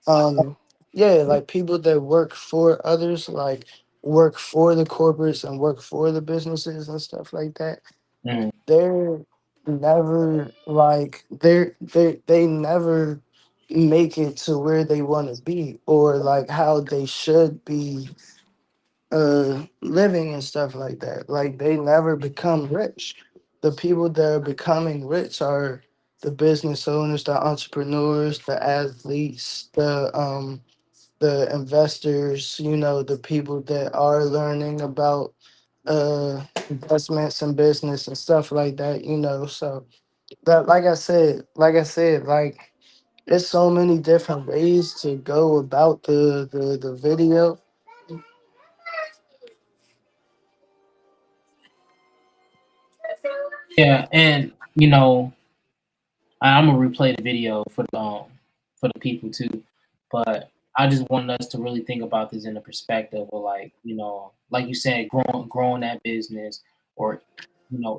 um yeah, like people that work for others, like work for the corporates and work for the businesses and stuff like that, Mhm. they're never like they never make it to where they want to be or like how they should be living and stuff like that. Like they never become rich. The people that are becoming rich are the business owners, the entrepreneurs, the athletes, the investors, you know, the people that are learning about investments and business and stuff like that, you know. So that like I said, like there's so many different ways to go about the video. Yeah, and I'm gonna replay the video for the people too, but I just wanted us to really think about this in the perspective of like like you said, growing that business, or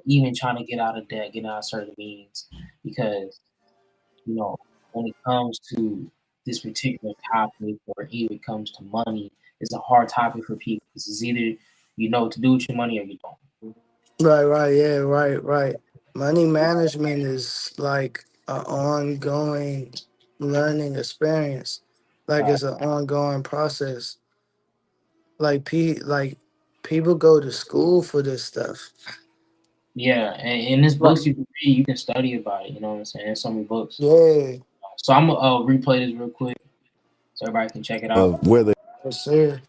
even trying to get out of debt, get out of certain means, because you know when it comes to this particular topic, or even comes to money, it's a hard topic for people because it's either you know what to do with your money or you don't. Right, right, yeah, right, right. Money management is like an ongoing learning experience. Like Right. it's an ongoing process. Like people go to school for this stuff. Yeah, and there's Right. books you can read, you can study about it. You know what I'm saying? There's so many books. Yeah. So I'm gonna replay this real quick so everybody can check it out, Of where the Yes, sir.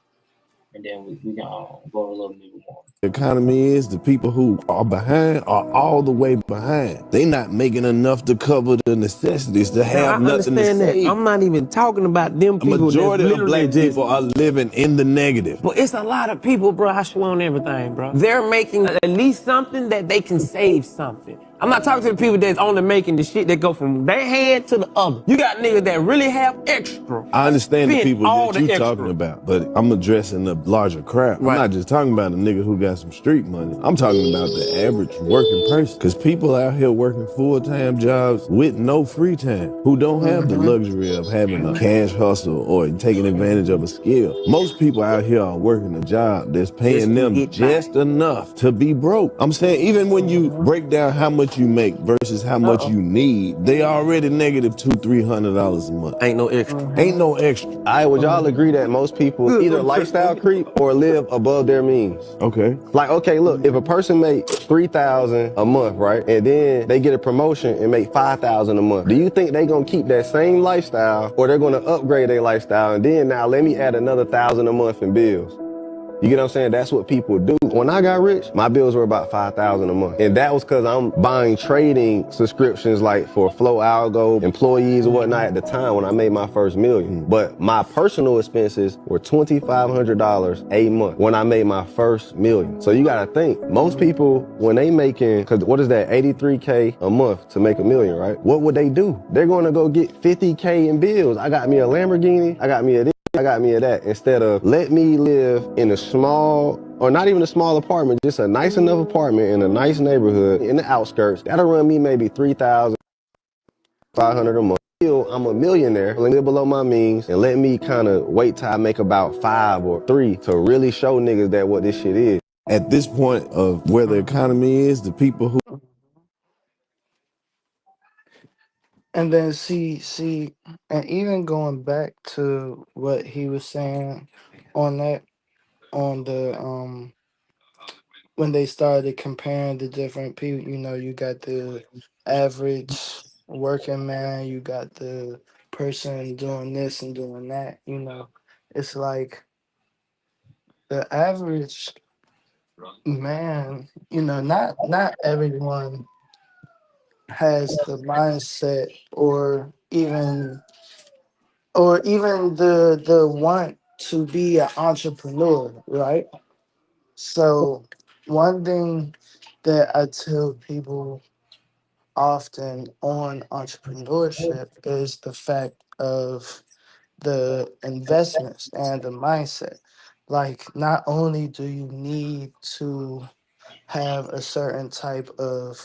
and then we can go a little bit more. economy is, the people who are behind are all the way behind. They not making enough to cover the necessities to Now I have nothing to understand that. save. I'm not even talking about them A people that's majority of literally black just. people are living in the negative. But it's a lot of people, bro. I swear on everything, bro. They're making at least something that they can save something. I'm not talking to the people that's only making the shit that go from their hand to the other. You got niggas that really have extra. I understand the Spend people all that the you talking extra. about, but I'm addressing the larger crowd. I'm Right. not just talking about a nigga who got some street money. I'm talking about the average working person. Because people out here working full-time jobs with no free time, who don't have the Mm-hmm. luxury of having a cash hustle or taking advantage of a skill. Most people out here are working a job that's paying them just enough to be broke. I'm saying even when you Mm-hmm. break down how much you make versus how much Uh-oh. you need, they already negative $200-300 a month. Ain't no extra. Ain't Mm-hmm. no extra. Would y'all agree Mm-hmm. that most people Good either little church. lifestyle creep or live above their means? Okay. Like, okay, look, if a Mm-hmm. person make 3,000 a month, right, and then they get a promotion and make 5,000 a month, do you think they gonna keep that same lifestyle, or they're gonna upgrade their lifestyle and then now let me add another 1,000 a month in bills? You get what I'm saying? That's what people do. When I got rich, my bills were about 5,000 a month. And that was because I'm buying trading subscriptions like for Flow Algo, employees or whatnot at the time when I made my first million. But my personal expenses were $2,500 a month when I made my first million. So you gotta think, most people, when they making, cause what is that, 83K a month to make a million, right? What would they do? They're gonna go get 50K in bills. I got me a Lamborghini, I got me a I got me of that, instead of let me live in a small, or not even a small apartment, just a nice enough apartment in a nice neighborhood in the outskirts. That'll run me maybe 3,500 a month. Still, I'm a millionaire, live below my means, and let me kind of wait till I make about 5 or 3 to really show niggas that what this shit is. At this point of where the economy is, the people who And then see, and even going back to what he was saying on that, on the when they started comparing the different people, you know, you got the average working man, you got the person doing this and doing that, you know. It's like the average man, you know, not everyone has the mindset or even the want to be an entrepreneur, right? So one thing that I tell people often on entrepreneurship is the fact of the investments and the mindset. Like, not only do you need to have a certain type of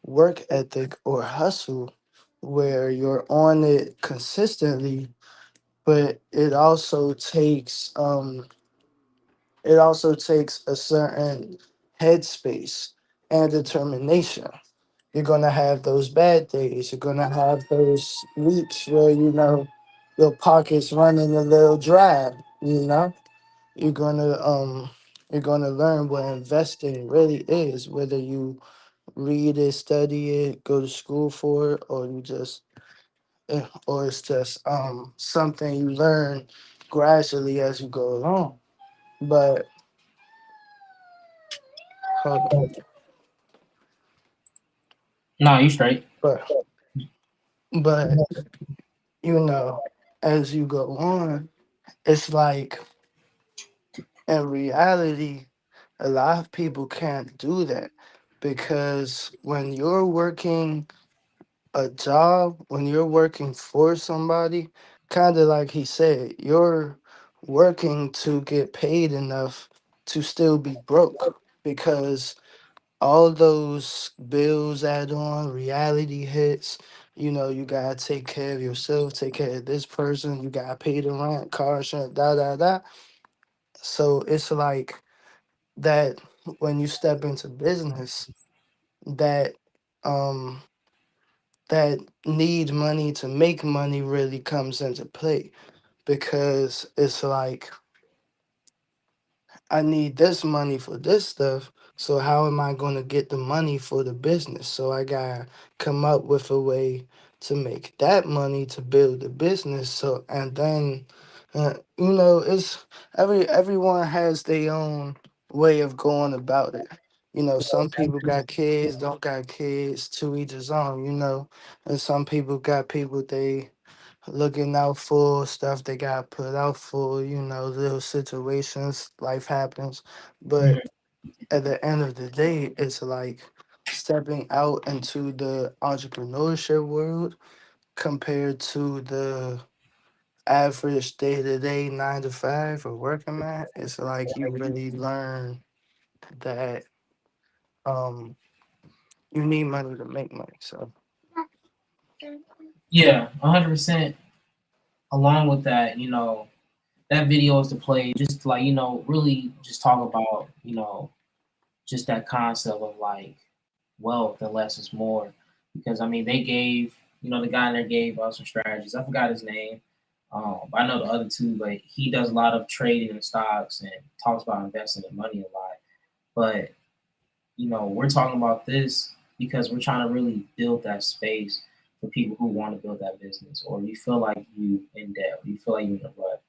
work ethic or hustle where you're on it consistently, but it also takes a certain headspace and determination. You're gonna have those bad days. You're gonna have those weeks where your pocket's running a little dry. You know, you're gonna um you're gonna learn what investing really is, whether you read it, study it, go to school for it, or or it's just something you learn gradually as you go along. But hold on. No, you straight. but but you know, as you go on, it's like in reality, a lot of people can't do that because when you're working a job, when you're working for somebody, kind of like he said, you're working to get paid enough to still be broke because all those bills add on, reality hits. You gotta take care of yourself, take care of this person, you gotta pay the rent, car insurance, da da da. So it's like that when you step into business, that um that need money to make money really comes into play because it's like I need this money for this stuff. So how am I going to get the money for the business? So I gotta come up with a way to make that money to build the business. So and then, it's everyone has their own way of going about it. Some people got kids, don't got kids, to each his own. And some people got people they looking out for stuff they got put out for, little situations, life happens. But Mhm. at the end of the day, it's like stepping out into the entrepreneurship world compared to the average day to day 9 to 5 or working man. It's like you really learn that um you need money to make money. So Yeah, 100%. Along with that, that video is to play just to, like, really just talk about, just that concept of like wealth and less is more. Because I mean, they gave, the guy in there gave us some strategies. I forgot his name. I know the other two, but he does a lot of trading in stocks and talks about investing in money a lot. But we're talking about this because we're trying to really build that space for people who want to build that business, or you feel like you in debt, or you feel like you're in a rut.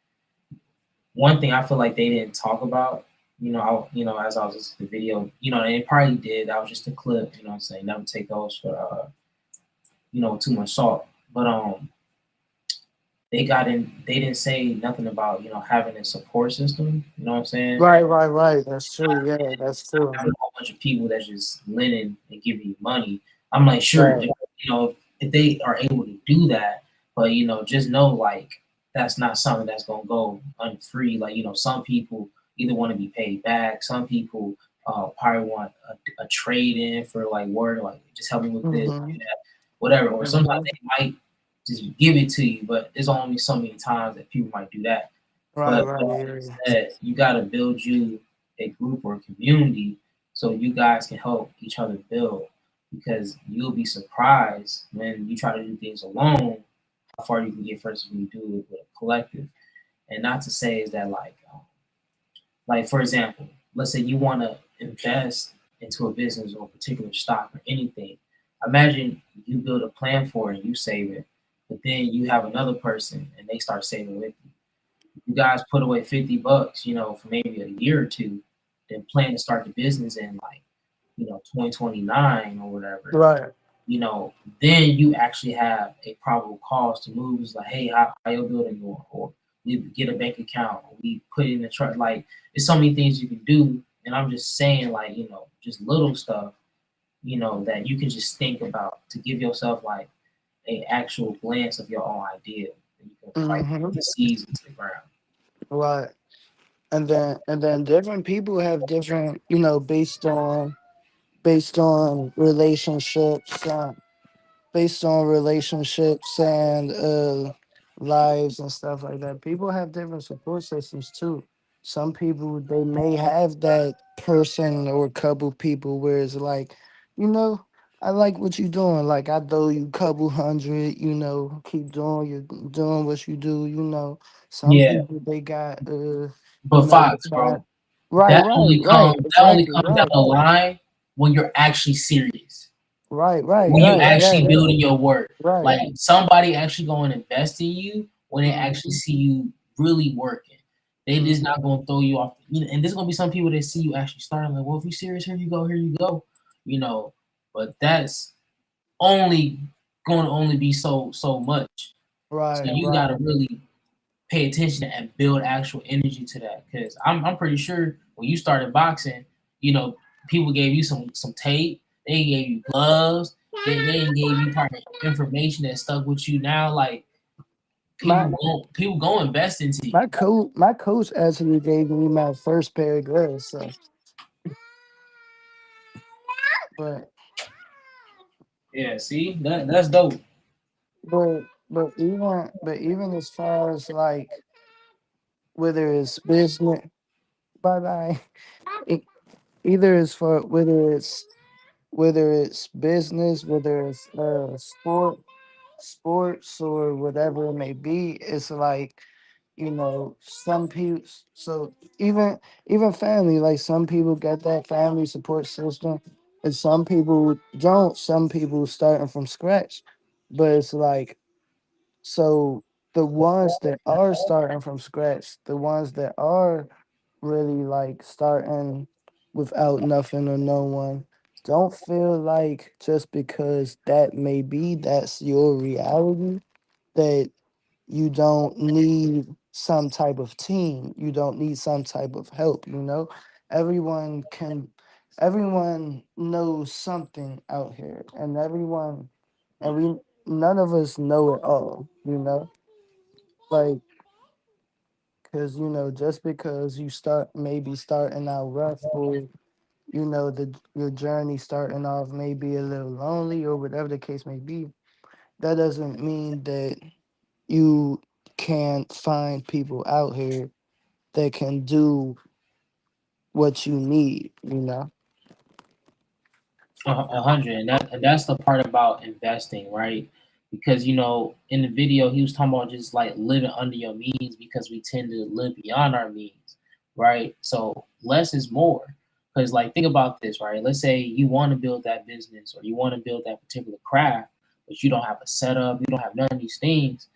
One thing I feel like they didn't talk about, as I was listening to the video, and they probably did. That was just a clip, what I'm saying. Never take those for, too much salt. But they didn't say nothing about, having a support system. You know what I'm saying? right. That's true. Yeah, that's true. Having a whole bunch of people that's just lending and giving you money. I'm like, sure, Right. if they are able to do that, but just know like that's not something that's gonna go unfree. Like some people either want to be paid back, some people probably want a trade in for like word, like just help me with this, Mm-hmm. whatever. Or sometimes Mm-hmm. they might just give it to you, but there's only so many times that people might do that. Right, But right, with yeah. that said, you got to build you a group or a community so you guys can help each other build. Because you'll be surprised when you try to do things alone how far you can get versus when you do it with a collective. And not to say is that like for example, let's say you want to invest into a business or a particular stock or anything. Imagine you build a plan for it and you save it, but then you have another person and they start saving with you. You guys put away $50, for maybe a year or two, then plan to start the business in like, 2029 or whatever, Right. then you actually have a probable cause to move. It's like, hey, how your building going? Or we get a bank account, or we put it in the truck. Like, there's so many things you can do. And I'm just saying, like, just little stuff, that you can just think about to give yourself like a actual glance of your own idea. And you can like Mm-hmm. put the seeds into the ground. Right. And then different people have different, based on relationships, based on relationships and lives and stuff like that. People have different support systems too. Some people they may have that person or couple people where it's like, you know, I like what you're doing. Like I throw you couple hundred, keep doing what you do, Some Yeah, people they got but they Fox, got bro, right, right, right, that only exactly, comes down right, the line when you're actually serious. right, right, When you right, actually yeah, building your work. right. Like somebody actually going to invest in you when they Mhm, actually see you really working. They just mhm. not gonna throw you off. And there's gonna be some people that see you actually starting like, well, if you serious, here you go, here you go. You know, but that's only going to only be so much. So Right, you right. gotta really pay attention and build actual energy to that. Because I'm pretty sure when you started boxing, people gave you some tape, they gave you gloves, they gave you part of information that stuck with you now. Like My people go invest into you. my coach actually gave me my first pair of gloves. So, but Yeah, see that's dope. but even as far as like whether it's business, bye bye. Either as for whether it's business, whether it's sports or whatever it may be, it's like some people. So even family, like some people get that family support system, and some people don't. Some people starting from scratch, but it's like so the ones that are starting from scratch, the ones that are really like starting without nothing or no one, don't feel like just because that's your reality that you don't need some type of team. You don't need some type of help. Everyone can everyone knows something out here, and we none of us know it all. Like, because just because you maybe starting out rough, or your journey starting off maybe a little lonely or whatever the case may be, that doesn't mean that you can't find people out here that can do what you need. 100, and that's the part about investing, right? Because in the video he was talking about just like living under your means because we tend to live beyond our means, right? So less is more. Because like think about this, right? Let's say you want to build that business or you want to build that particular craft, but you don't have a setup, you don't have none of these things.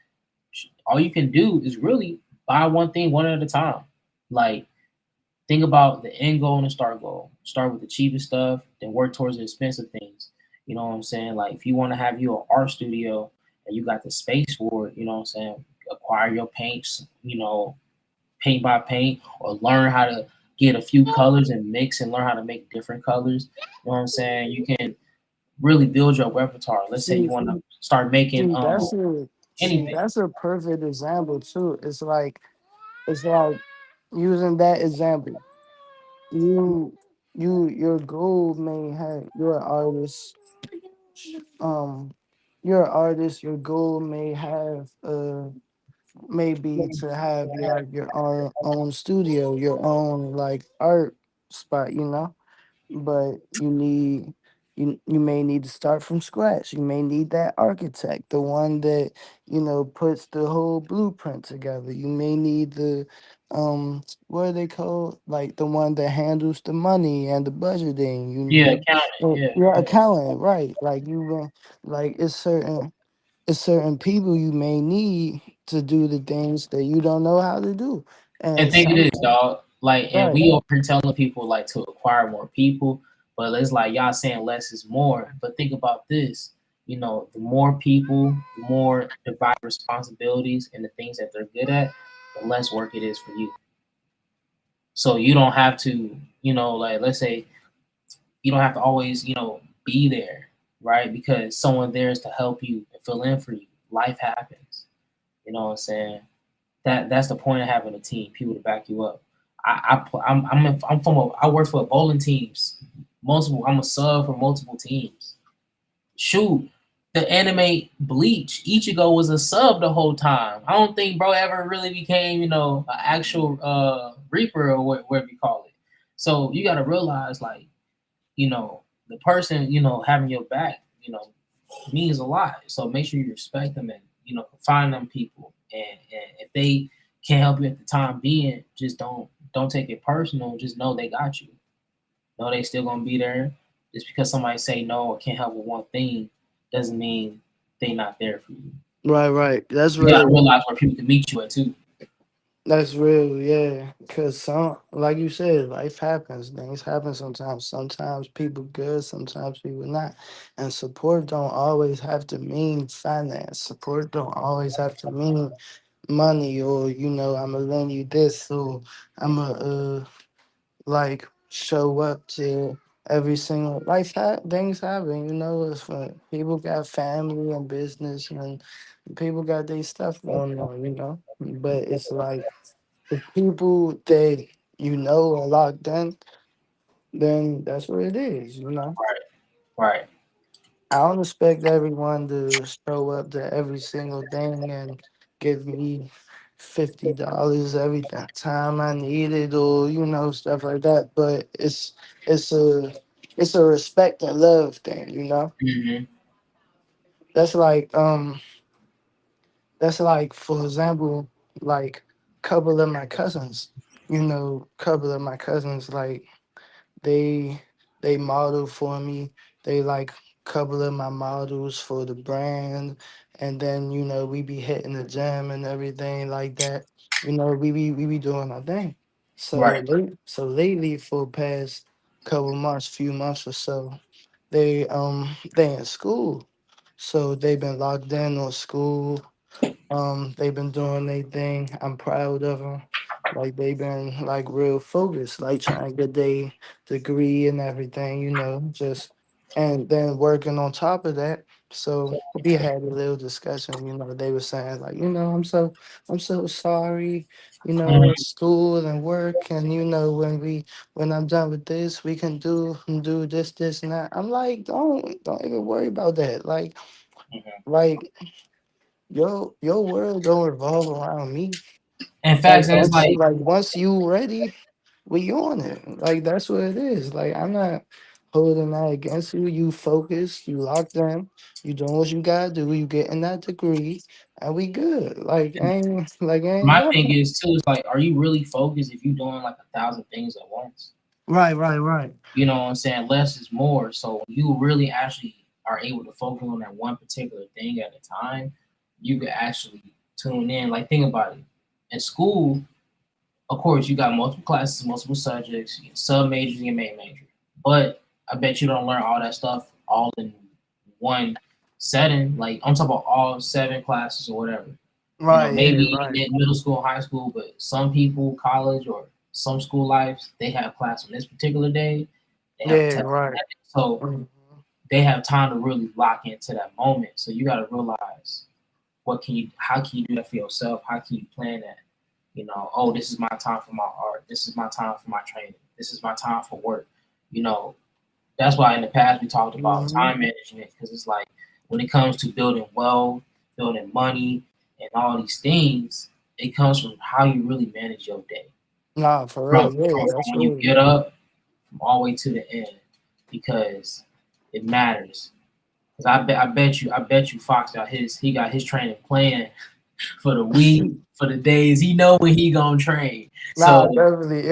All you can do is really buy one thing one at a time. Like think about the end goal and the start goal. Start with the cheapest stuff, then work towards the expensive things. You know what I'm saying? Like if you want to have you an art studio and you got the space for it, you know what I'm saying? Acquire your paints, paint by paint, or learn how to get a few colors and mix and learn how to make different colors. You know what I'm saying? You can really build your repertoire. Let's say you See, want to start making see, anything. that's a perfect example too. It's like using that example. You your goal may have your goal may have maybe to have your own studio, your own like art spot. But you may need to start from scratch. You may need that architect, the one that puts the whole blueprint together. You may need the what are they called, like the one that handles the money and the budgeting. You Yeah, need accounting. Yeah. your accountant, right? Like like it's certain people you may need to do the things that you don't know how to do. And And think it some is, dog. Like, and right. we over here telling people like to acquire more people, but it's like y'all saying less is more. But think about this. The more people, the more divide responsibilities and the things that they're good at, the less work it is for you. So you don't have to, like let's say you don't have to always, be there, right? Because someone there is to help you and fill in for you. Life happens. You know what I'm saying? That's the point of having a team, people to back you up. I work for bowling teams, multiple. I'm a sub for multiple teams. Shoot, the anime Bleach, Ichigo was a sub the whole time. I don't think bro ever really became, an actual Reaper or whatever you call it. So you got to realize, like, the person, having your back, means a lot. So make sure you respect them and, find them people. And if they can't help you at the time being, just don't take it personal. Just know they got you. Know they still gonna be there. Just because somebody say no or can't help with one thing doesn't mean they not there for you. Right. That's You gotta real. realize where people can meet you at too. That's real, yeah. Cause some, like you said, life happens. Things happen sometimes. Sometimes people good, sometimes people not. And support don't always have to mean finance. Support don't always have to mean money, or I'ma lend you this, or I'ma like show up to every single things happen. It's fun. People got family and business, and people got their stuff going on. But it's like the people that are locked in, then that's what it is. Right. I don't expect everyone to show up to every single thing and give me $50 every time I need it, or stuff like that. But it's a it's a respect and love thing. Hmm. That's like for example, like couple of my cousins, couple of my cousins, like they they model for me. They like couple of my models for the brand, and then we be hitting the gym and everything like that. We be doing our thing. So Right. lately, for past couple months, few months or so, they in school, so they've been locked in on school. They've been doing their thing. I'm proud of them. Like they've been like real focused, like trying to get their degree and everything, just and then working on top of that. So we had a little discussion, they were saying like, I'm so sorry, Mhm. with school and work, and when I'm done with this, we can do this and that. I'm like, don't even worry about that. Like your world don't revolve around me. And Like facts, and it's once like, like once you ready, we on it. Like that's what it is. Like I'm not holding that against you. You focused, you locked in, you doing what you gotta do, you getting that degree, and we good. Ain't my thing nothing. is too, is like, are you really focused if you doing like 1,000 things at once? Right. You know what I'm saying? Less is more. So when you really actually are able to focus on that one particular thing at a time, you could actually tune in. Like, think about it. In school, of course, you got multiple classes, multiple subjects, you sub majors, and main major. But I bet you don't learn all that stuff all in one setting. Like, I'm talking about all 7 classes or whatever. Right, yeah, Maybe right. in middle school, high school, but some people, college or some school lives, they have class on this particular day. They have a Yeah, test on right. that day. So Mhm. they have time to really lock into that moment. So you got to realize how can you do that for yourself? How can you plan that? Oh, this is my time for my art. This is my time for my training. This is my time for work. You know, that's why in the past we talked about Mhm. time management, because it's like when it comes to building wealth, building money, and all these things, it comes from how you really manage your day. Nah, for From, real, yeah, from that's when you real. get up, from all the way to the end, because it matters. Because I bet you Fox got his training plan for the week, for the days. He know when he gonna train. Nah, So definitely,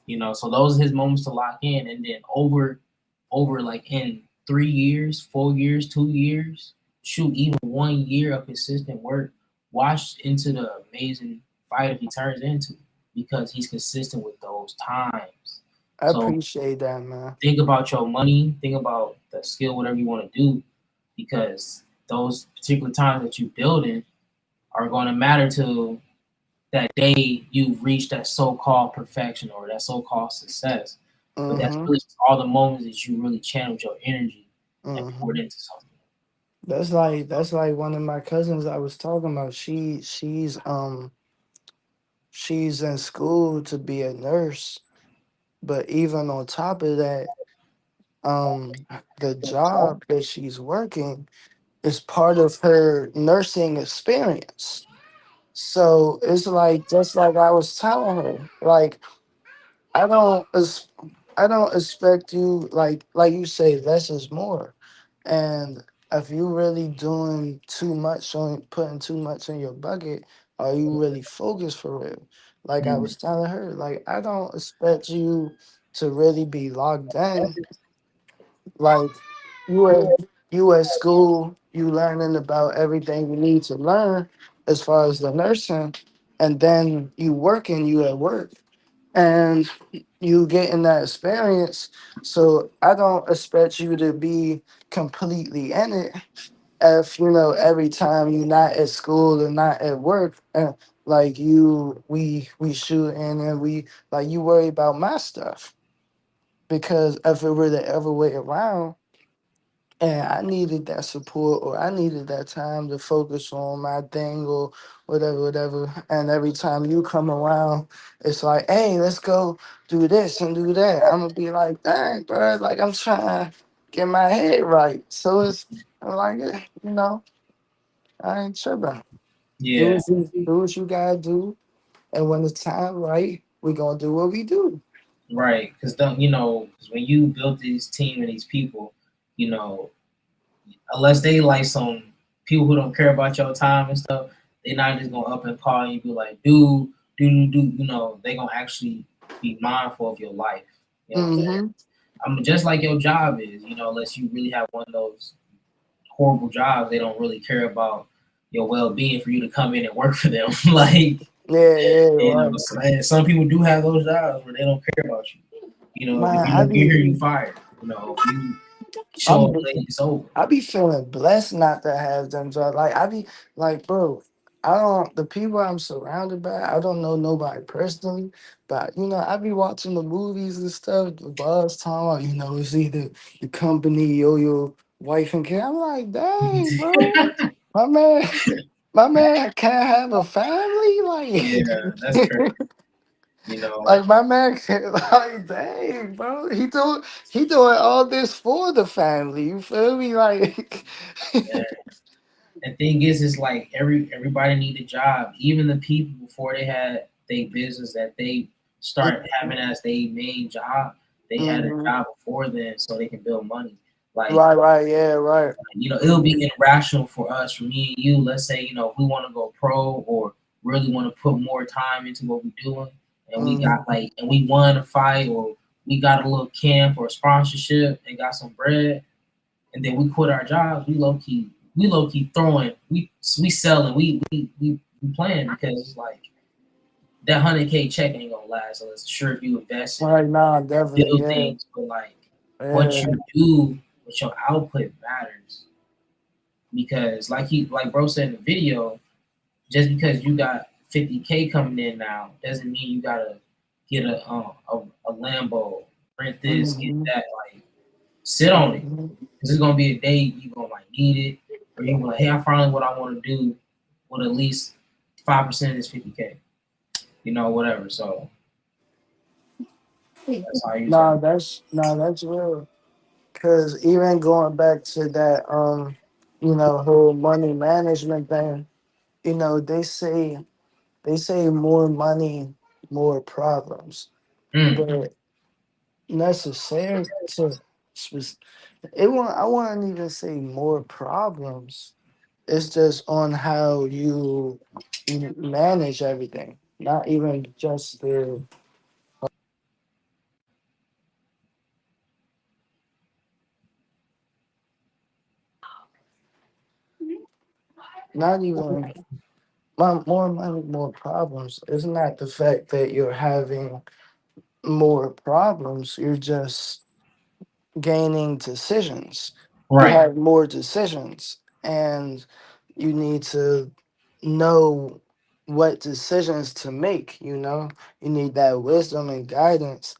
yeah. so those are his moments to lock in, and then over like in 3 years, 4 years, 2 years, shoot, even 1 year of consistent work, watch into the amazing fighter he turns into because he's consistent with those times. I So appreciate that, man. think about your money, think about the skill, whatever you want to do, because those particular times that you building are going to matter to that day you've reached that so-called perfection or that so-called success. But that's Mm-hmm. really just all the moments that you really channeled your energy and poured Mm-hmm. into something. That's like one of my cousins I was talking about. She's in school to be a nurse, but even on top of that, um the job that she's working is part of her nursing experience. So it's like just like I was telling her, like I don't ex- I don't expect you like you say less is more. And if you really doing too much on putting too much in your bucket, are you really focused for real? Like I Mm. was telling her, like I don't expect you to really be locked in. Like you at school, you learning about everything you need to learn as far as the nursing, and then you working, you at work and you getting that experience. So I don't expect you to be completely in it if you know every time you're not at school or not at work and like we shooting and we like you worry about my stuff because if it were the other way around and I needed that support or I needed that time to focus on my thing or whatever, whatever. And every time you come around, it's like, hey, let's go do this and do that. I'm gonna be like, dang, bro, like I'm trying to get my head right. So it's I'm like, you know, I ain't tripping. Yeah, Do what you gotta do, and when it's time right, we gonna do what we do. right. Because don't you know? Because when you build this team and these people, you know, unless they like some people who don't care about your time and stuff, they're not just gonna up and call you and be like, do. You know, they gonna actually be mindful of your life. You know what I'm saying? Mm-hmm. I'm just like your job is. You know, unless you really have one of those horrible jobs, they don't really care about your well being for you to come in and work for them. Like, Yeah, yeah, you know, right. and some people do have those jobs where they don't care about you. You know, if Man, you don't get here, you fired. You know, if you show up I'm late, it's over. I be feeling blessed not to have them jobs. Like I be like, bro, I don't the people I'm surrounded by, I don't know nobody personally, but you know, I be watching the movies and stuff, the buzz talking about, you know, it's either the company or your wife and kid. I'm like, dang, bro, my man, my man can't have a family. Yeah, that's Like crazy. You know, like my man can't like dang, bro. He doing all this for the family. You feel me? Like and the thing is like everybody need a job. Even the people before they had their business that they start having as their main job, they had a Mhm. job before then so they can build money. Like, Right, right, yeah, right. you know, it'll be irrational for us, for me and you. Let's say, you know, if we want to go pro or really want to put more time into what we're doing, and we Hmm. got like, and we won a fight or we got a little camp or sponsorship and got some bread, and then we quit our jobs, we low key throwing, we selling, we playing because it's like that 100K check ain't gonna last unless sure if you invest in Right now, definitely, build yeah, things, but like what yeah. you do with your output matters because like bro said in the video, just because you got 50K coming in now doesn't mean you gotta get a Lambo, rent this, get Hmm. that. Like sit on it Hmm. because there's gonna be a day you gonna like need it, or you gonna be like, hey, I finally what I want to do with at least 5% of this 50K, you know, whatever. So that's how you try. That's real. Cause even going back to that, you know, whole money management thing, you know, they say more money, more problems, Mm, but necessary to spec- I wouldn't even say more problems. It's just on how you manage everything, not even just the not even more money, more problems. It's not the fact that you're having more problems. You're just gaining decisions. You right. have more decisions, and you need to know what decisions to make. You know, you need that wisdom and guidance,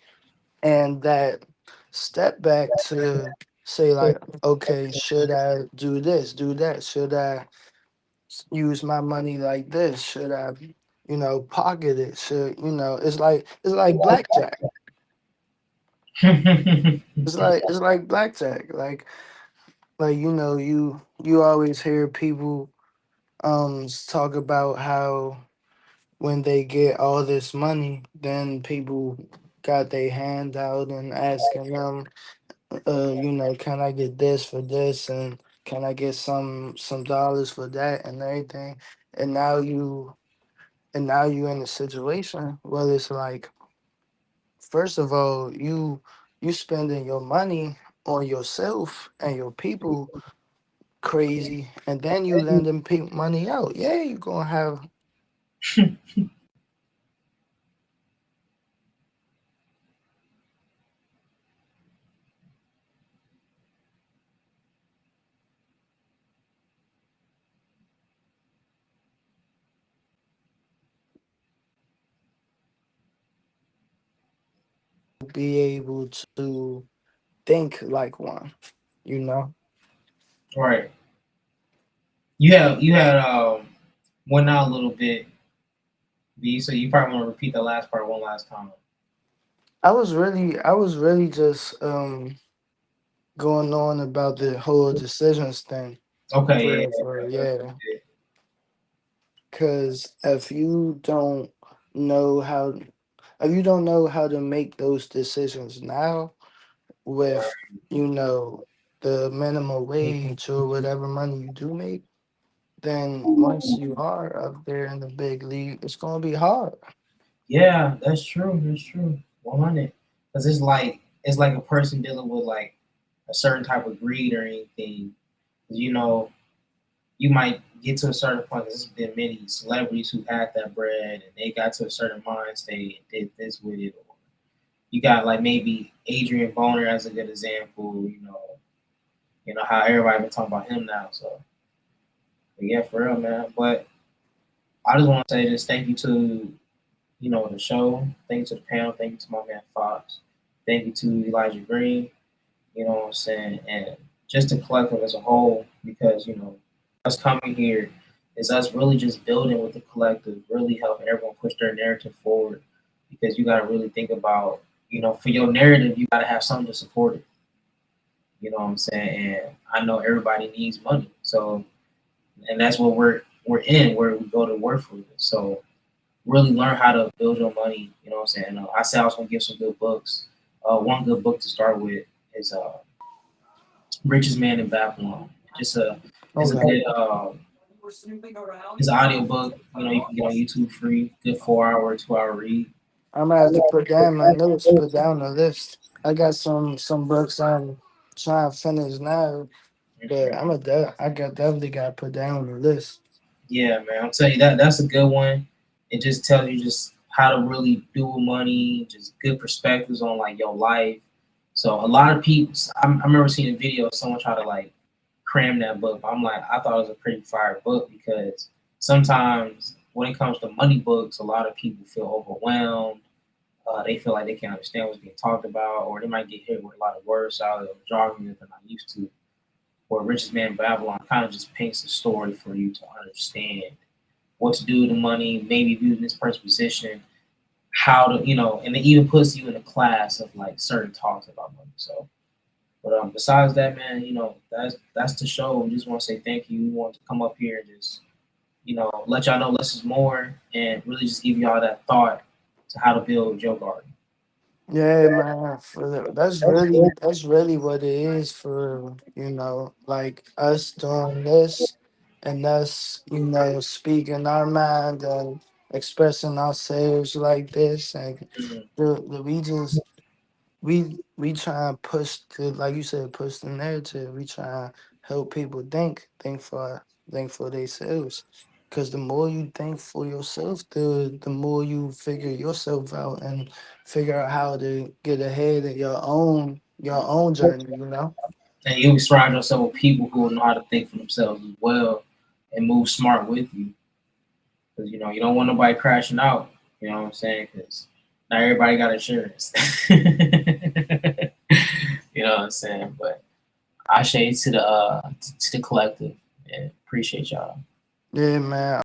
and that step back to say like, okay, should I do this, do that? Should I use my money like this? Should I, pocket it? Should it's like blackjack. It's like blackjack. Like you always hear people talk about how when they get all this money, then people got their hand out and asking them, can I get this for this, and can I get some dollars for that and everything, and now you in a situation where it's like, first of all, you spending your money on yourself and your people crazy, and then you lending people money out. Yeah, you gonna have be able to think like one, you know. Right. You had went out a little bit, B. So you probably want to repeat the last part one last time. I was really just going on about the whole decisions thing. Okay. Yeah. Because if you don't know how to make those decisions now with, you know, the minimum wage or whatever money you do make, then once you are up there in the big league, it's gonna be hard. Yeah, that's true. That's true. 100. Because it's like a person dealing with like a certain type of greed or anything. You know, you might get to a certain point. There's been many celebrities who had that bread and they got to a certain mind state and did this with it. Or you got like maybe Adrian Boner as a good example. You know how everybody been talking about him now. So but yeah, for real, man. But I just want to say just thank you to the show. Thank you to the panel. Thank you to my man Fox. Thank you to Elijah Green. You know what I'm saying? And just the collective as a whole, because, us coming here is us really just building with the collective, really helping everyone push their narrative forward. Because you got to really think about, for your narrative, you got to have something to support it. You know what I'm saying? And I know everybody needs money. So, and that's what we're in, where we go to work for it. So, really learn how to build your money. You know what I'm saying? I said I was gonna give some good books. One good book to start with is Richest Man in Babylon. Just it's a Okay. good it's an audio book. You can get on YouTube free. Good 4 hour, 2 hour read. I'm gonna have to put down my notes, put down the list. I got some books I'm trying to finish now, but definitely gotta put down the list. Yeah, man. I'm telling you that's a good one. It just tells you just how to really do with money, just good perspectives on like your life. So a lot of people, I remember seeing a video of someone try to like cram that book. I'm like, I thought it was a pretty fire book because sometimes when it comes to money books, a lot of people feel overwhelmed. They feel like they can't understand what's being talked about, or they might get hit with a lot of words out of jargon that they're not used to. Where Richest Man in Babylon kind of just paints a story for you to understand what to do with the money, maybe if you're in this person's position, how to, and it even puts you in a class of like certain talks about money. So, but besides that, man, that's the show. We just want to say thank you. We want to come up here and just, let y'all know less is more, and really just give y'all that thought to how to build your garden. Yeah, man. That's really what it is for, like us doing this and us, speaking our mind and expressing ourselves like this, and Mhm. we try and push the, like you said, push the narrative. We try and help people think for themselves. Because the more you think for yourself, the more you figure yourself out and figure out how to get ahead in your own journey. And you surround yourself with people who know how to think for themselves as well and move smart with you. Because, you don't want nobody crashing out. You know what I'm saying? Because not everybody got insurance. You know what I'm saying? But I shade to the collective and appreciate y'all. Yeah, man.